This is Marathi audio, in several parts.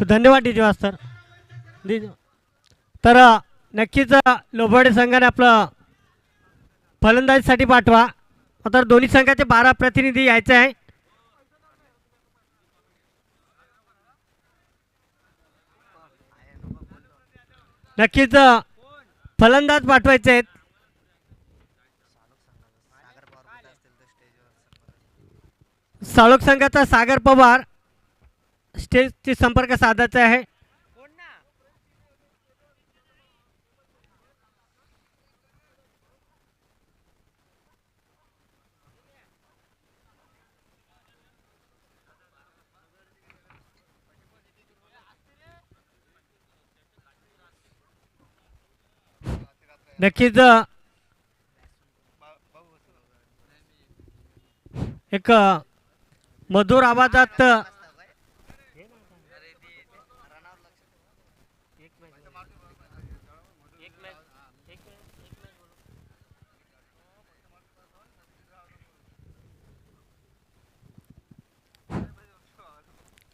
धन्यवाद डीजे मास्तर. तर नक्कीच लोबाडे संघाने आपलं फलंदाजीसाठी पाठवा. तर दोन्ही संघाचे 12 प्रतिनिधी यायचे आहे. नक्कीच फलंदाज पाठवायचे आहेत. साळोख संघाचा सागर पवार स्टेजशी संपर्क साधायचा आहे. नक्कीच एक मधुर आवाजात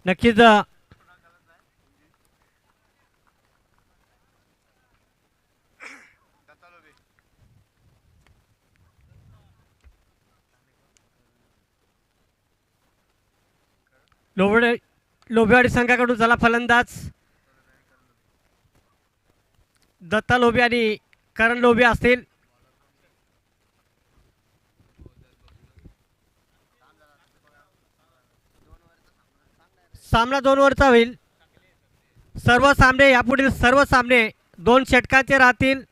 नक्कीच लोभेवाडी संघाकडून झाला फलंदाज दत्ता लोभे आणि करण लोभे असतील. सामना 2 ओव्हरचा होईल. सर्व सामने यापुढील सर्व सामने 2 षटकांचे राहतील.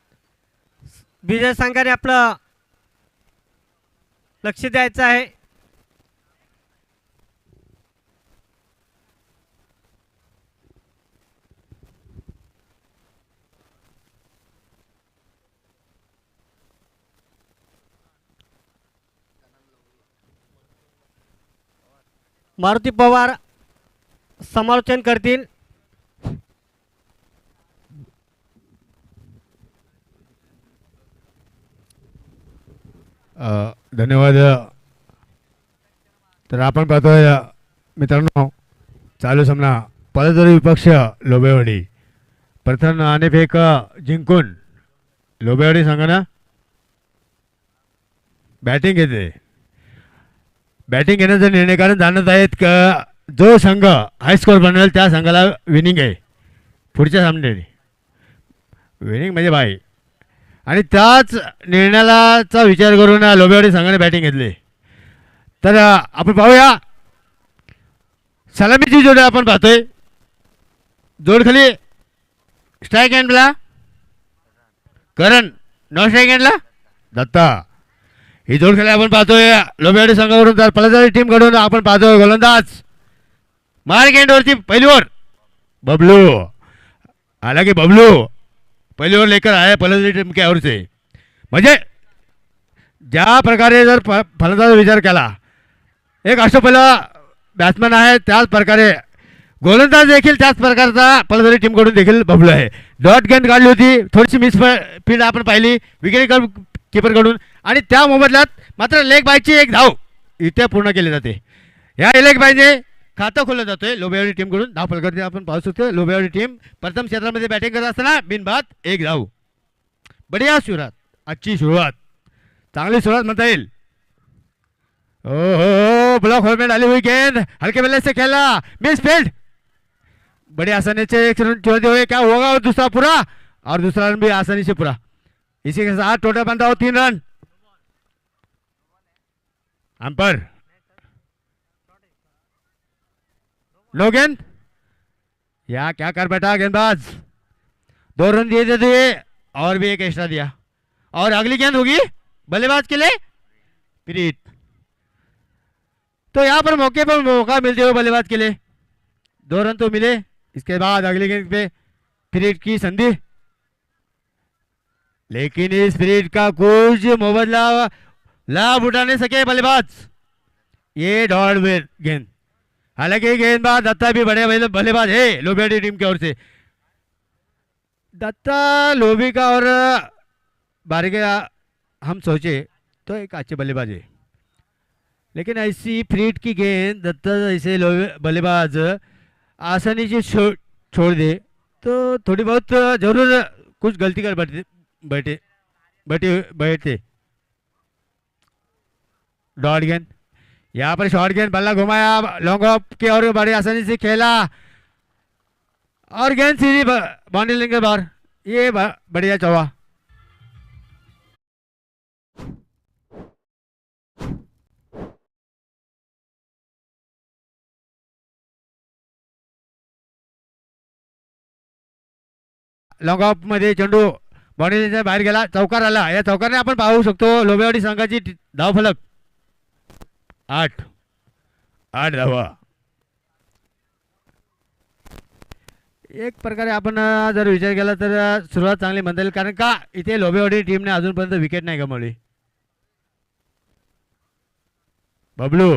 विजय संघाने आपलं लक्ष द्यायचं आहे. मारुती पवार समालोचन करतील. धन्यवाद. तर आपण पाहतोय मित्रांनो चालू सामना पलदरी विपक्ष लोबेवाडी प्रथम नाणेफेक जिंकून लोबेवाडी संघानं बॅटिंग घेते. बॅटिंग घेण्याचा निर्णय कारण जाणत आहेत का जो संघ हाय स्कोर बनवेल त्या संघाला विनिंग आहे पुढच्या सामन्याने. विनिंग म्हणजे बाय. आणि त्याच निर्णयाचा विचार करून लोबेवाडी संघाने बॅटिंग घेतली. तर आपण पाहूया सलामीची जोड आपण पाहतोय. जोड खाली स्ट्राईक हँडला करण, नॉन स्ट्राईक हँडला दत्ता. ही जोड खाली आपण पाहतोय लोबेवाडी संघाकडून. तर फलंदाजी टीम कडून आपण पाहतोय गोलंदाज मार्क एंडवरची पहिली ओव्हर बबलू. हालांकि बबलू पहिली ओव्हर लेकर आहे फलंदाजी टीम के ओर से. म्हणजे ज्या प्रकारे जर फलंदाज विचार केला एक अष्टपैलू बॅट्समॅन आहे त्याच प्रकारे गोलंदाज देखील त्याच प्रकारचा फलंदाजी टीमकडून देखील बबलू आहे. डॉट गेंद काढली होती थोडीशी मिस फील्ड आपण पाहिली विकेट कीपरकडून आणि त्या मोबदल्यात मात्र लेग बायची एक धाव इथे पूर्ण केली जाते. या लेग बायने खातं खोललं जातोय लोबेवाडी टीमकडून. धाव फलकावरती आपण पाहू शकतो लोबेवाडी टीम प्रथम क्षेत्रामध्ये बॅटिंग करत असताना बिनबाद एक धाव. बढिया सुरुवात आजची सुरुवात चांगली सुरुवात म्हणता येईल. हो ब्लॉक होलमेंट आली हुई गेंद हल्के बल्ले से खेला मिस फील्ड. बड़े आसानी से एक रन छोड़ते हुए क्या होगा और दूसरा पूरा और दूसरा रन भी आसानी से पूरा. इसी के साथ टोटल बनता हो 3 रन. अंपर नो गेंद. या क्या कर बैठा गेंदबाज. 2 रन दिए थे और भी एक एक्स्ट्रा दिया और अगली गेंद होगी बल्लेबाज के लिए प्रीत. तो यहाँ पर मौका मिलते हुए बल्लेबाज के लिए 2 रन तो मिले. इसके बाद अगली गेंद पे प्रीत की संधि लेकिन इस प्रीत का कुछ मुबदला लाभ उठा नहीं सके बल्लेबाज. ये डॉट गेंद. हालांकि गेंदबाज दत्ता भी बड़े बल्लेबाज है लोबेवाडी टीम की ओर से. दत्ता लोबी का और बारी का हम सोचे तो एक अच्छे बल्लेबाज है लेकिन ऐसी फ्रीट की गेंद दत्ता ऐसे बल्लेबाज आसानी से छोड़ दे तो थोड़ी बहुत जरूर कुछ गलती कर बैठे बैठे बैठे बैठते। डॉट गेंद, यहाँ पर शॉर्ट गेंद, बल्ला घुमाया लॉन्ग ऑफ के और बड़ी आसानी से खेला और गेंद सीधी बाउंड्री लाइन के बाहर। ये बढ़िया चौवा। लॉन्ग ऑफ मध्ये चेंडू बाउंड्री लाईनच्या बाहेर गेला, चौकार आला। या चौकारने आपण पाहू शकतो लोबेवाडी संघाची धावफलक 8 धावा। एक प्रकारे आपण जर विचार केला तर सुरुवात चांगली म्हणता येईल, कारण का इथे लोबेवाडी टीमने अजूनपर्यंत विकेट नाही गमावली। बबलू,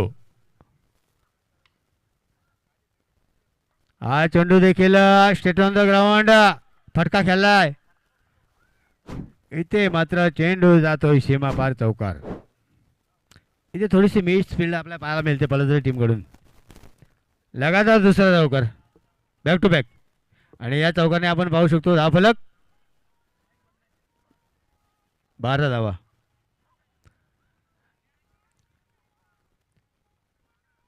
हा चेंडू देखील स्टेट ऑन द ग्राउंड, फटका खेळलाय। इथे मात्र चेंडू जातोय सीमा पार चौकार। इथे थोडीशी मिस फील्ड आपल्याला पाहायला मिळते पलसरी टीमकडून। लगातार दुसरा चौकार, बॅक टू बॅक, आणि या चौकाने आपण पाहू शकतो धावफलक 12 धावा।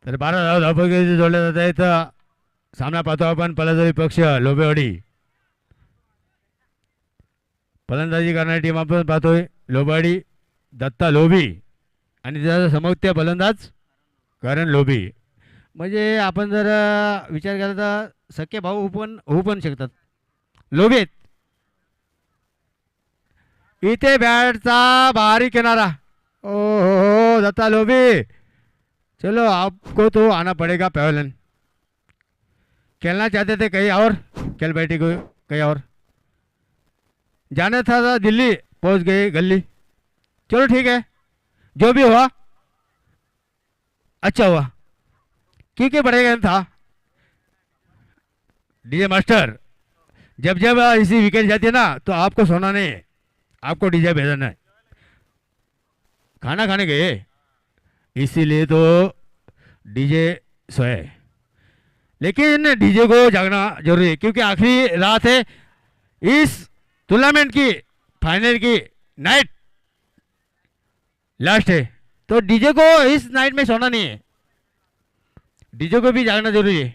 तर 12 धावा धावफलक जोडल्या जात आहेत। सामना पाहतो आपण पलसरी पक्ष लोबेवाडी। फलंदाजी करणारी टीम आपण पाहतोय लोबेवाडी, दत्ता लोभी आणि त्याचा समोक्त्य फलंदाज करण लोभी। म्हणजे आपण जर विचार केला तर सख्खे भाऊ होऊ पण शकतात लोभी आहेत। इथे बॅटचा बाहरी किनारा, ओ हो दत्ता लोभी, चलो आपको तो आना पड़ेगा पवेलियन। खेलना चाहते थे कहीं और, खेल बैठी को कहीं और, जाना था दिल्ली, पहुंच गए गली। चलो ठीक है, जो भी हुआ अच्छा हुआ, क्योंकि बढ़ेगा था। डीजे मास्टर, जब जब इसी विकेट जाती है ना तो आपको सोना नहीं है, आपको डीजे भेजना है। खाना खाने गए इसीलिए तो डीजे सोए, लेकिन डीजे को जागना जरूरी है, क्योंकि आखिरी रात है इस टूर्नामेंट की, फाइनल की नाइट लास्ट है। तो डीजे को इस नाइट में सोना नहीं है, डीजे को भी जागना जरूरी है।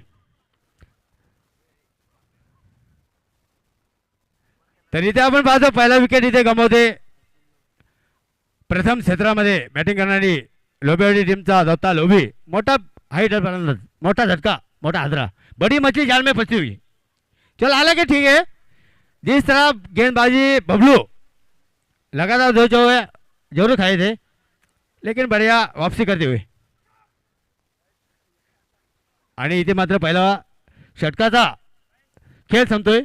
तर इथे आपण पाहतो पहिला विकेट इथे गमावते प्रथम क्षेत्रामध्ये बॅटिंग करणारी लोबेवाडी टीमचा दत्ता लोभी। मोठा हाईट फलंदाज, मोठा झटका, मोटा हादरा, बड़ी मछली जाल में फंसी हुई। चल हालांकि ठीक है, जिस तरह गेंदबाजी बबलू लगातार 2 चौके जरूर खाए थे, लेकिन बढ़िया वापसी करते हुए। आणि इथे मात्र पहिला षटकाचा खेळ संपतोय।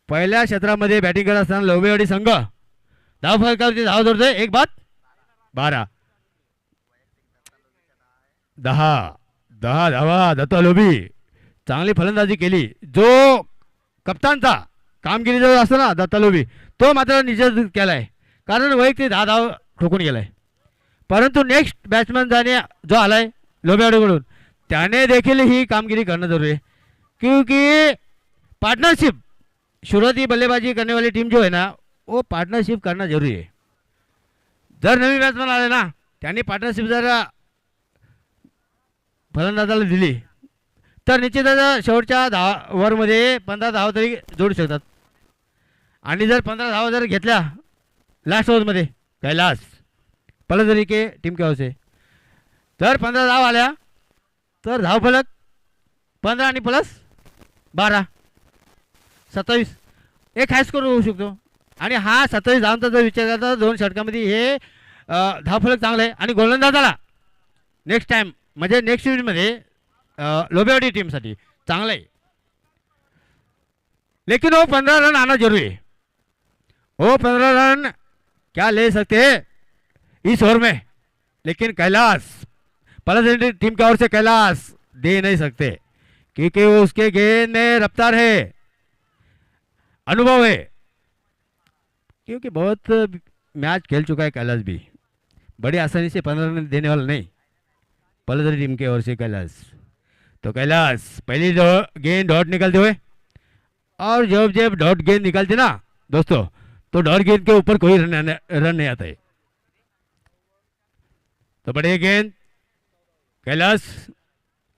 पहिल्या क्षेत्रामध्ये बॅटिंग करत असताना लोबेवाडी संघ धावफलकावरती धाव जोडतोय 1 बाद 12, 10 धावा। दत्ता लोभी चांगली फलंदाजी केली। जो कप्तानचा कामगिरी जो असतो ना दत्ता लोभी, तो मात्र निषेध केलाय, कारण वैयक्तिक 10 धाव ठोकून गेलाय। परंतु नेक्स्ट बॅट्समॅन जाणे जो आलाय लोबेवाडीकडून, त्याने देखील ही कामगिरी करणं जरूरी आहे, क्योंकि पार्टनरशिप शुरुआती बल्लेबाजी करने वाली टीम जो है ना, वो पार्टनरशिप करना जरूरी है। जर नवीन बॅट्समॅन आले ना, त्यांनी पार्टनरशिप जर फलंदाजाला दिली तर निश्चितच शेवटच्या 10 ओव्हरमध्ये 15 धावा तरी जोडू शकतात। आणि जर 15 धावा जर घेतल्या लास्ट ओव्हरमध्ये, कैलास पलसरी के टीम के ओर से जर 15 धावा आल्या तर धावफलक 15 आणि प्लस 12 27 एक हाय स्कोर होऊ शकतो। आणि हा 27 धावांचा जर विचार करता 2 षटकामध्ये हे धावफलक चांगलं आहे। आणि गोलंदाजाला नेक्स्ट टाइम म्हणजे नेक्स्ट सीरीजमध्ये लोबेवाडी टीमसाठी चांगलं आहे। लेकिन वो 15 रन आना जरूरी है। वो 15 रन क्या ले सकते हैं इस ओवर में, लेकिन कैलाश पलसरी टीम की ओर से कैलाश दे नहीं सकते, क्योंकि वो उसके गेंद में रफ्तार है, अनुभव है, क्योंकि बहुत मैच खेल चुका है कैलाश भी। बड़ी आसानी से 15 रन देने वाला नहीं पलसरी टीम की ओर से कैलाश। तो कैलाश पहली गेंद डॉट निकलते हुए और जब जब डॉट गेंद निकालते ना दोस्तों, तो डॉट गेंद के ऊपर कोई रन नहीं आता है। तो बढ़िया गेंद कैलाश,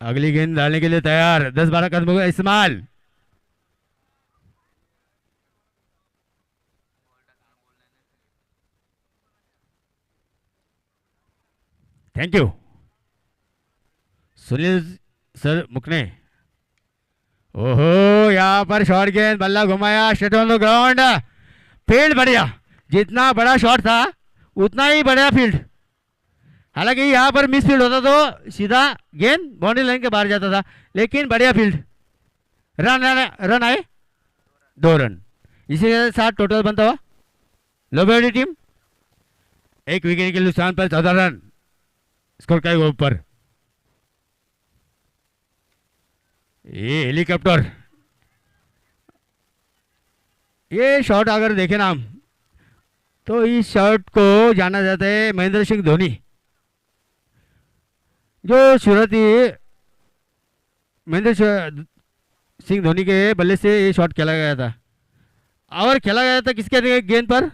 अगली गेंद डालने के लिए तैयार, 10-12 कदमों का इस्तेमाल। थैंक यू सुनील सर मुकने। ओहो, यहाँ पर शॉर्ट गेंद, बल्ला घुमाया, straight on the ground, field बढ़िया। जितना बड़ा शॉट था उतना ही बढ़िया फील्ड। हालांकि यहाँ पर मिस फील्ड होता तो सीधा गेंद बाउंड्री लाइन के बाहर जाता था, लेकिन बढ़िया फील्ड। रन आए 2 रन, इसी के साथ टोटल बनता हुआ लोबेड़ी टीम 1 विकेट के नुकसान पर 14 रन स्कोर का ऊपर। ये हेलीकॉप्टर, ये शॉट अगर देखें ना हम, तो इस शॉट को जाना जाता है महेंद्र सिंह धोनी, जो सूरती महेंद्र सिंह धोनी के बल्ले से ये शॉट खेला गया था। और खेला गया था किसके गेंद पर?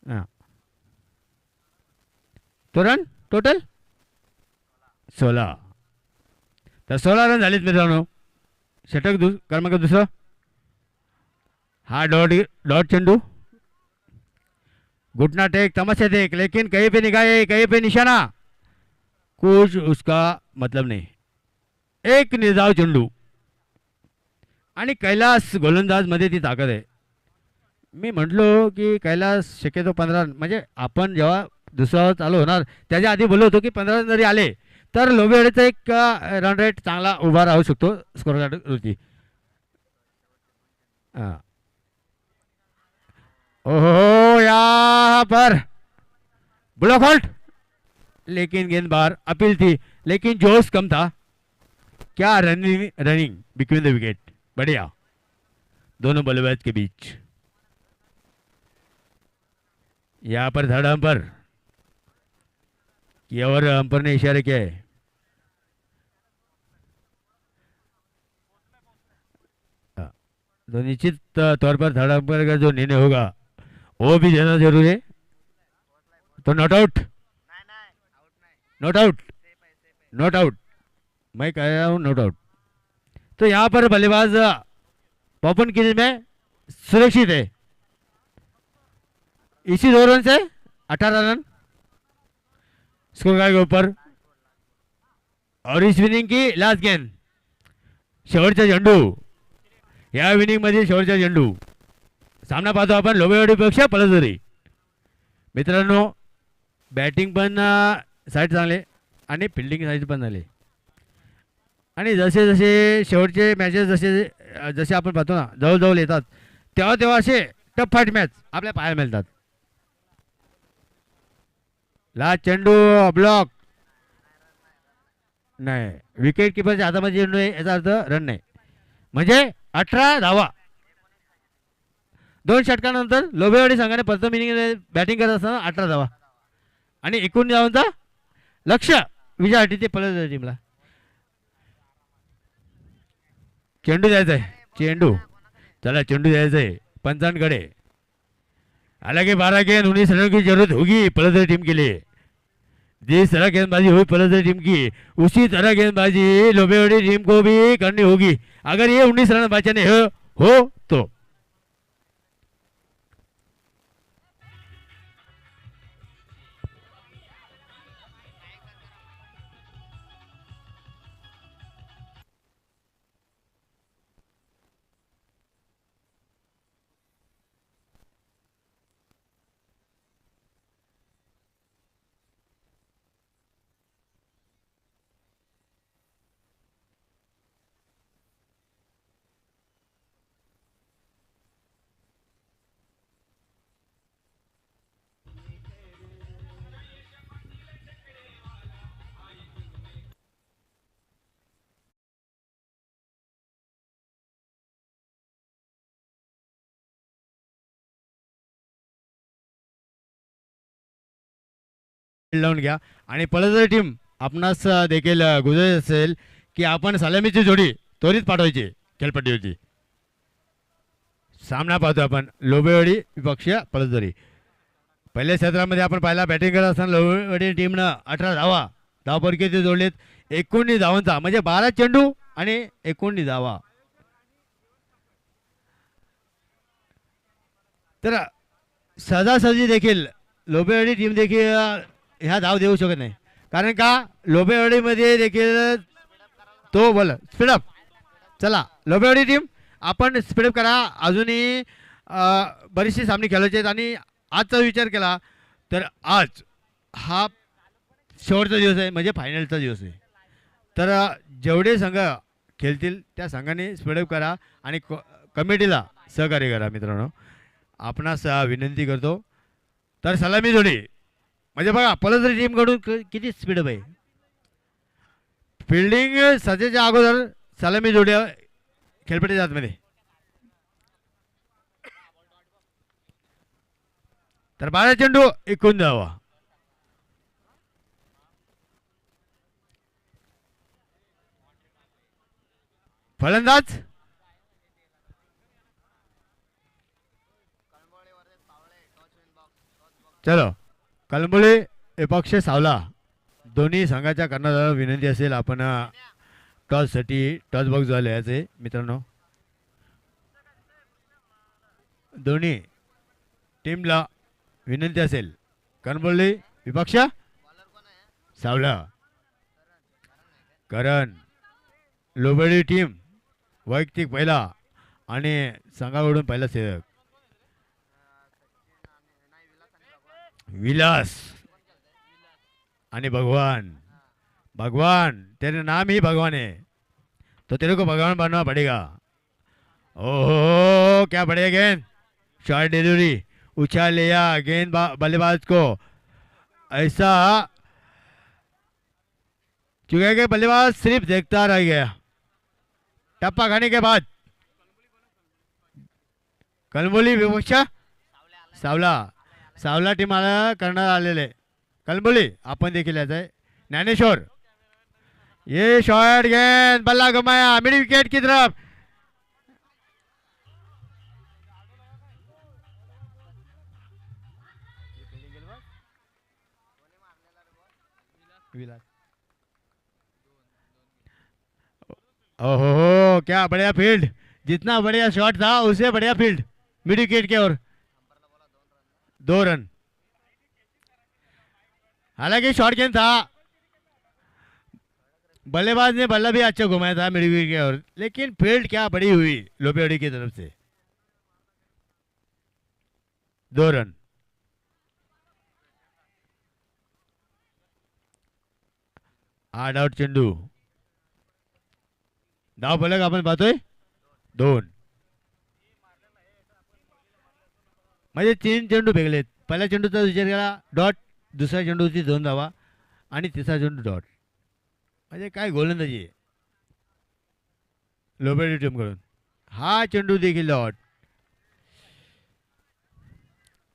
हाँ, तो रन टोटल 16, तर 16 रन झालेत मित्रांनो। षटक क्रमांक दुसरा, हा डॉट चेंडू, घुटना टेक, तमाशा टेक, लेकिन कहीं पे निगाहे कहीं पे निशाना, कुछ उसका मतलब नहीं। एक निर्धाव चेंडू, आणि कैलास गोलंदाज मध्ये ती ताकद आहे। मी म्हटलो की कैलास शक्यतो 15, म्हणजे आपण जेव्हा दुसरा चालू होणार त्याच्या आधी बोललो होतो की 15 रन जरी आले तर लोबेवाडीचा एक रन रेट चांगला उभा राहू शकतो स्कोर कार्डवरती। हां, ओहो, यहाँ पर ब्लॉक आउट, लेकिन गेंद बाहर, अपील थी लेकिन जोश कम था। क्या रनिंग बिटवीन द विकेट, बढ़िया दोनों बल्लेबाज के बीच। यहाँ पर थर्ड अंपर की और अंपर ने इशारे किया है। तो निश्चित तौर पर थर्ड अंपर का जो निर्णय होगा वो भी देना जरूरी है। तो not out, not out, not out, मैं कह रहा हूँ नॉट आउट। तो यहाँ पर बल्लेबाज पॉपन क्रीज में सुरक्षित है। इसी 2 रन से 18 रन स्कोर कार्ड के ऊपर। और इस इनिंग की लास्ट गेंद, शेवटचा चेंडू, या इनिंग मध्ये शेवटचा चेंडू। सामना पाहतो आपण लोबेवाडीपेक्षा पलसदरी। मित्रांनो, बॅटिंग पण साईड चांगले आणि फिल्डिंग साईड पण झाले। आणि जसे जसे शेवटचे मॅचेस जसे जसे आपण पाहतो ना जवळजवळ येतात, तेव्हा तेव्हा असे टफ फाईट मॅच आपल्या पाहायला मिळतात। लास्ट चेंडू ब्लॉक नाही, विकेट किपरच्या हातामध्ये चेंडू आहे याचा अर्थ रन नाही, म्हणजे 18 धावा। 2 षटकानंतर लोबेवाडी संघाने प्रथम इनिंग बॅटिंग करत असताना 18 धावा आणि 19 धावांचा लक्ष्य विजयासाठी ते पलसदरी टीमला। चेंडू द्यायचा आहे, चेंडू, चला चेंडू द्यायचा है पंचांकडे। हालांकि 12 गेंद 19 रनों की जरूरत होगी पलसदरी टीम के लिए। जिस तरह गेंदबाजी हुई पलसदरी टीम की, उसी तरह गेंदबाजी लोबेवाड़ी टीम को भी करनी होगी अगर ये 19 रन बचाने हो तो। लावून घ्या आणि पलसदरी टीम आपणास देखील गुजर असेल की आपण सलामीची जोडी त्वरित पाठवायची। खेळपट्टी होती. सामना पाहतो आपण लोबेवाडी विपक्ष पळसदरी. पहिल्या क्षेत्रामध्ये आपण पाहिला बॅटिंग करत असताना लोबेवाडी टीमनं 18 धावा धावपरकीचे जोडलेत. 19 धावांचा म्हणजे 12 चेंडू आणि 19 धावा. तर सहजासहजी देखील लोबेवाडी टीम देखील ह्या धाव देऊ शकत नाही. कारण का लोबेवाडीमध्ये देखील तो बोल स्पीडअप. चला लोबेवाडी टीम आपण स्पीडअप करा. अजूनही बरीचशी सामने खेळायचे आहेत आणि आजचा विचार केला तर आज हा शेवटचा दिवस आहे म्हणजे फायनलचा दिवस आहे. तर जेवढे संघ खेळतील त्या संघाने स्पीडअप करा आणि कमिटीला सहकार्य करा. मित्रांनो आपणास विनंती करतो. तर सलामी जोडी म्हणजे बघा पलसरी टीमकडून किती स्पीडअप आहे. फिल्डिंग सजेच्या अगोदर सलामी जोडी खेळपट्टी जातमध्ये. तर 12 चेंडू 19 धावा. फलंदाज चलो कलंबोली विपक्ष सावला. दोन्ही संघाच्या कर्णधाराला विनंती असेल आपण टॉससाठी टॉस बॉक्स झाले याचे मित्रांनो. दोन्ही टीमला विनंती असेल. कणबोली विपक्ष सावला. करण लोबेडी टीम वैयक्तिक पहिला आणि संघाकडून पहिला सेवक विलास आणि भगवान. भगवान तेरे नाम ही भगवान है तो तेरे को भगवान बनना पड़ेगा. ओहो क्या बढ़िया गेंद. शॉर्ट डिलीवरी उछाल लिया गेंद बल्लेबाज को. ऐसा चुका कि बल्लेबाज सिर्फ देखता रह गया. टप्पा खाने के बाद कलंबोली विपक्ष सावला. सावला टीमाला करण्यात आलेले. कलंबोली आपण देखील याचा आहे. ज्ञानेश्वर ये शॉर्ट गेंद बल्ला घुमाया मिड विकेट की तरफ. ओहो क्या बढ़िया फील्ड. जितना बढ़िया शॉट था उससे बढ़िया फील्ड मिड विकेट के ओर 2 रन. हालांकि शॉर्ट गेंद था. बल्लेबाज ने बल्ला भी अच्छा घुमाया था मिड विकेट की ओर लेकिन फील्ड क्या बड़ी हुई लोबेवाड़ी की तरफ से. 2 रन. आठ आउट चेंडू. धाव फलक आपण पाहतोय 2 म्हणजे 3 चेंडू फेकलेत. पहिल्या चेंडूचा विचार केला डॉट. दुसऱ्या चेंडूची 2 धावा आणि तिसरा चेंडू डॉट. म्हणजे काय गोलंदाजी आहे लोबेडी टीमकडून. हा चेंडू देखील डॉट.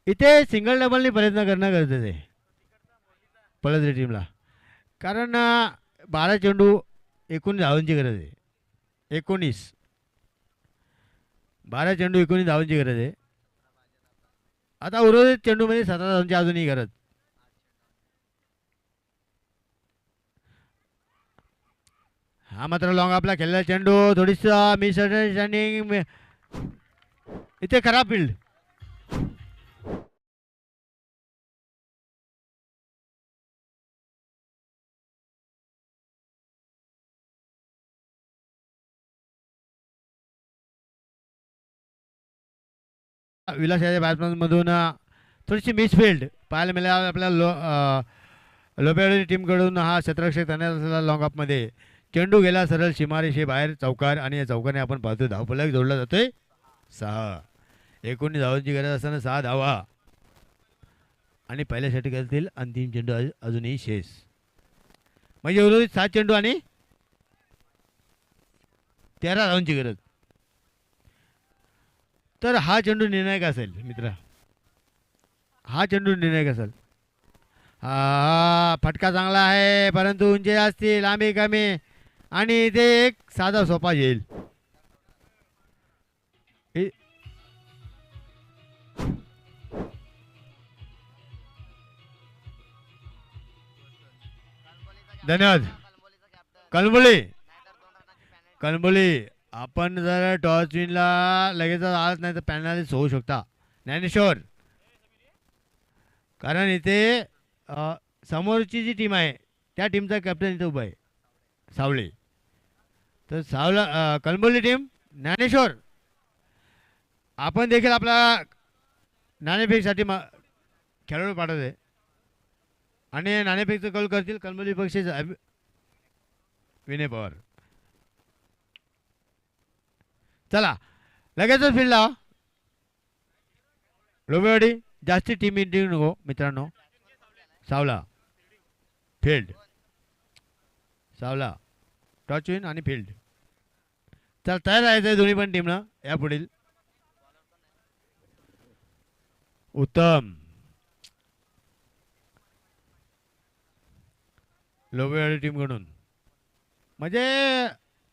इथे सिंगल डबलनी प्रयत्न करणं गरजेचं आहे पळसरी टीमला. कारण 12 चेंडू 19 धावांची गरज आहे. 19 12 चेंडू 19 धावांची गरज आहे. आता उर्वरित चेंडूमध्ये 17 धावांची अजूनही गरज. हा मात्र लॉंग आपला खेळलेला चेंडू थोडीसा मिसअंडरस्टँडिंग. इथे खराब फील्ड. विलास याच्या बॅट्समॅनमधून थोडीशी मिसफिल्ड पाहायला मिळाली आपल्या लोबेवाडी टीमकडून. हा क्षेत्ररक्षक करण्यात असलेला लॉंग अपमध्ये चेंडू गेला सरळ सीमारेषे बाहेर चौकार आणि या चौकाने आपण पाहतो धावफलक जोडला जातोय 6. 19 धावांची गरज असताना 6 धावा आणि पहिल्या षटकातील अंतिम चेंडू अजूनही शेष. म्हणजे उर्वरित 7 चेंडू आणि 13 धावांची गरज. तर हा चेंडू निर्णायक असेल मित्र. हा चेंडू निर्णायक असेल. हा फटका चांगला आहे परंतु उंची असतील लांबी कमी आणि इथे एक साधा सोपा येईल. धन्यवाद. कलंबोली कलंबोली आपण जर टॉस विनला लगेच आलाच नाही तर पॅनलिस्ट होऊ शकता. ज्ञानेश्वर, कारण इथे समोरची जी टीम आहे त्या टीमचा कॅप्टन इथे उभा आहे सावळे. तर कलंबोली टीम ज्ञानेश्वर, आपण देखील आपला नाणेफेकसाठी खेळाडू पाठवत आहे आणि नाणेफेकचं कॉल करतील कलंबोली पक्षाचे विनय पवार. चला लगेचच फील्ड लावा. लोबेवाडी जास्ती टीम इंटिंग नको मित्रांनो. सावला फील्ड, सावला टॉच विन आणि फील्ड. तर तयार राहायचं आहे दोन्ही पण टीमनं यापुढील. उत्तम. लोबेवाडी टीमकडून म्हणजे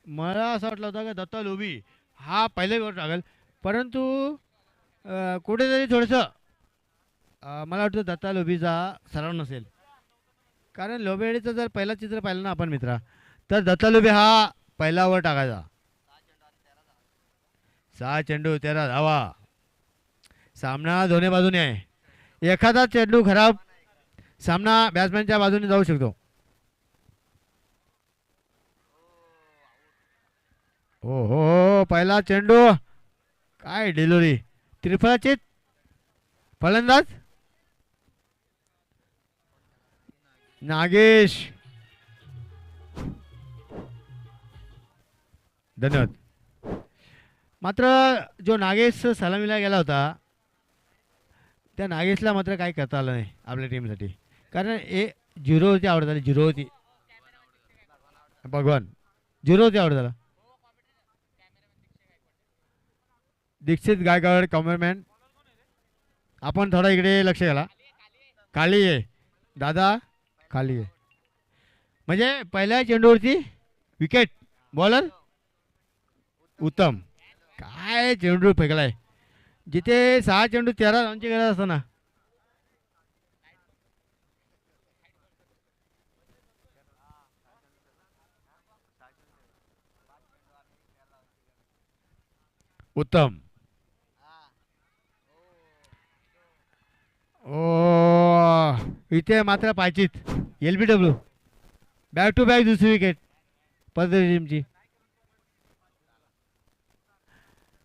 मला असं वाटलं होतं की दत्ता लोबी हा पहिले वर टाकेल, परंतु कुठेतरी थोडंसं मला वाटतं दत्ता लोबीचा सराव नसेल. कारण लोबेवाडीचं जर पहिला चित्र पाहिलं ना आपण मित्रा, तर दत्ता लोबी हा पहिला वर टाकायचा. 6 चेंडू 13 धावा. सामना दोन्ही बाजूने आहे. एखादा चेंडू खराब सामना बॅट्समॅनच्या बाजूने जाऊ शकतो. हो हो हो, पहिला चेंडू काय डिलिव्हरी. त्रिफळाची फलंदाज नागेश. धन्यवाद. मात्र जो नागेश सलामीला गेला होता त्या नागेशला मात्र काही करता आलं नाही आपल्या टीमसाठी. कारण 0 होती आवड झाली. 0 होती भगवान. 0 होती आवड झाला. दीक्षित गायकवाड कॉमरमॅन, आपण थोडा इकडे लक्ष घाला. खाली आहे दादा, खाली आहे. म्हणजे पहिल्या चेंडूवरती विकेट. बॉलर उत्तम. काय चेंडू फेकलाय. जिथे 6 चेंडू 13 रनची गरज असताना उत्तम. ओ इथे मात्र पायचीत. LBW बॅक टू बॅक दुसरी विकेट परदेशी टीमची.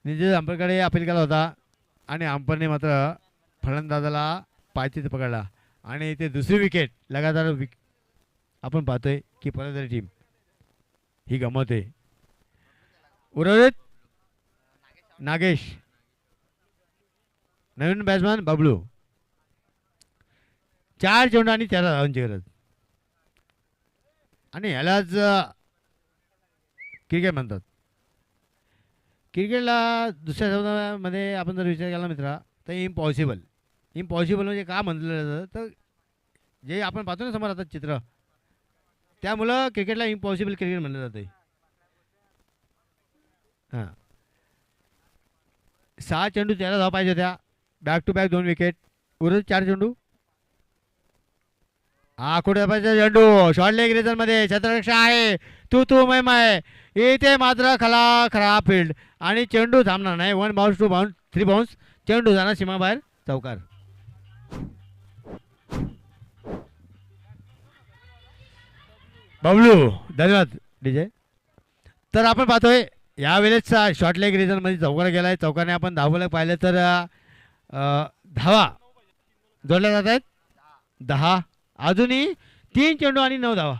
निजे अंपरकडे अपील केला होता आणि अंपरने मात्र फलंदाजाला पायचीत पकडला आणि इथे दुसरी विकेट लगातार आपण पाहतोय की परदेशी टीम ही गमवते. उर्वरित नागेश, नवीन बॅट्समॅन बबलू. 4 चेंडू आणि 13 धावांची गरज. आणि ह्यालाच क्रिकेट म्हणतात. क्रिकेटला दुसऱ्या शब्दामध्ये आपण जर विचार केला मित्रा तर इम्पॉसिबल. इम्पॉसिबल म्हणजे का म्हटलं जातं, तर जे आपण पाहतो ना समोर आता चित्र, त्यामुळं क्रिकेटला इम्पॉसिबल क्रिकेट म्हणलं जातं. हां, 6 चेंडू 13 धावा पाहिजे होत्या. Back to back 2 wicket. उरत 4 चेंडू. हा कुठे पाहिजे चेंडू शॉर्ट लेग रिझनमध्ये क्षेत्ररक्षण आहे. तू मैमाय. इथे मात्र खराब फील्ड आणि चेंडू थांबणार नाही. 1 बाउन्स 2 बाउन्स 3 बाउन्स. चेंडू जाणार सीमाबाहेर. चौकार. बबलू. धन्यवाद डीजे. तर आपण पाहतोय यावेळेसचा शॉर्ट लेग रिझनमध्ये चौकार गेला आहे. चौकाने आपण धावलं पाहिलं तर धावा जोडल्या जात आहेत 10. अजूनही 3 चेंडू आणि 9 धावा.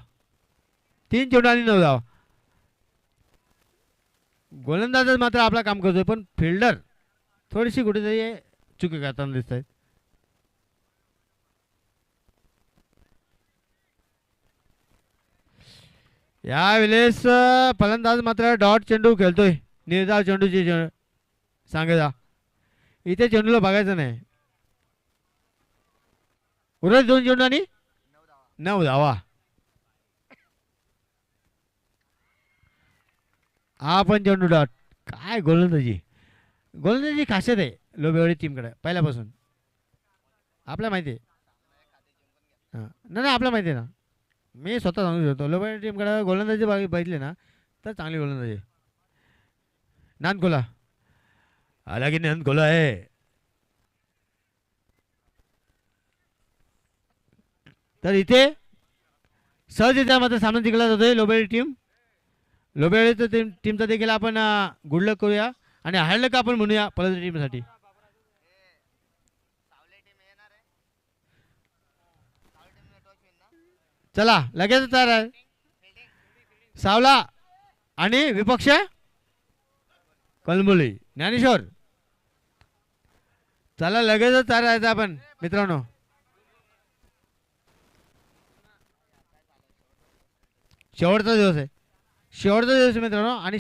3 चेंडू आणि 9 धावा. गोलंदाजच मात्र आपला काम करतोय, पण फिल्डर थोडीशी कुठेतरी चुकी करताना दिसत आहेत. यावेळेस फलंदाज मात्र डॉट चेंडू खेळतोय. निर्धाव चेंडूची सांगेदा. इथे चेंडूला बघायचं नाही. उरत 2 चेंडू आणि 9 धावा. हा पण चेंडू डॉट. काय गोलंदाजी खासियत आहे लोबेवाडी टीमकडे पहिल्यापासून. आपल्या माहिती आहे. हां नाही आपल्या माहिती आहे ना. मी स्वतः सांगू शकतो लोबाडी टीमकडे गोलंदाजी बघितले ना तर चांगली गोलंदाजी. नानकोला आला की नानकोला आहे. तर इथे सहजरित्या मात्र सामना जिंकला जातोय लोबेळी टीम. लोबेळी टीमचा देखील आपण गुड लक करूया आणि हार्ड लक आपण म्हणूया पलसरी टीमसाठी. चला लगेच तयार आहे सावला आणि विपक्ष कलमुली ज्ञानेश्वर. चला लगेचच तयार राहायचं आपण मित्रांनो. शेवटचा दिवस आहे, शेवटचा दिवस मित्रांनो. आणि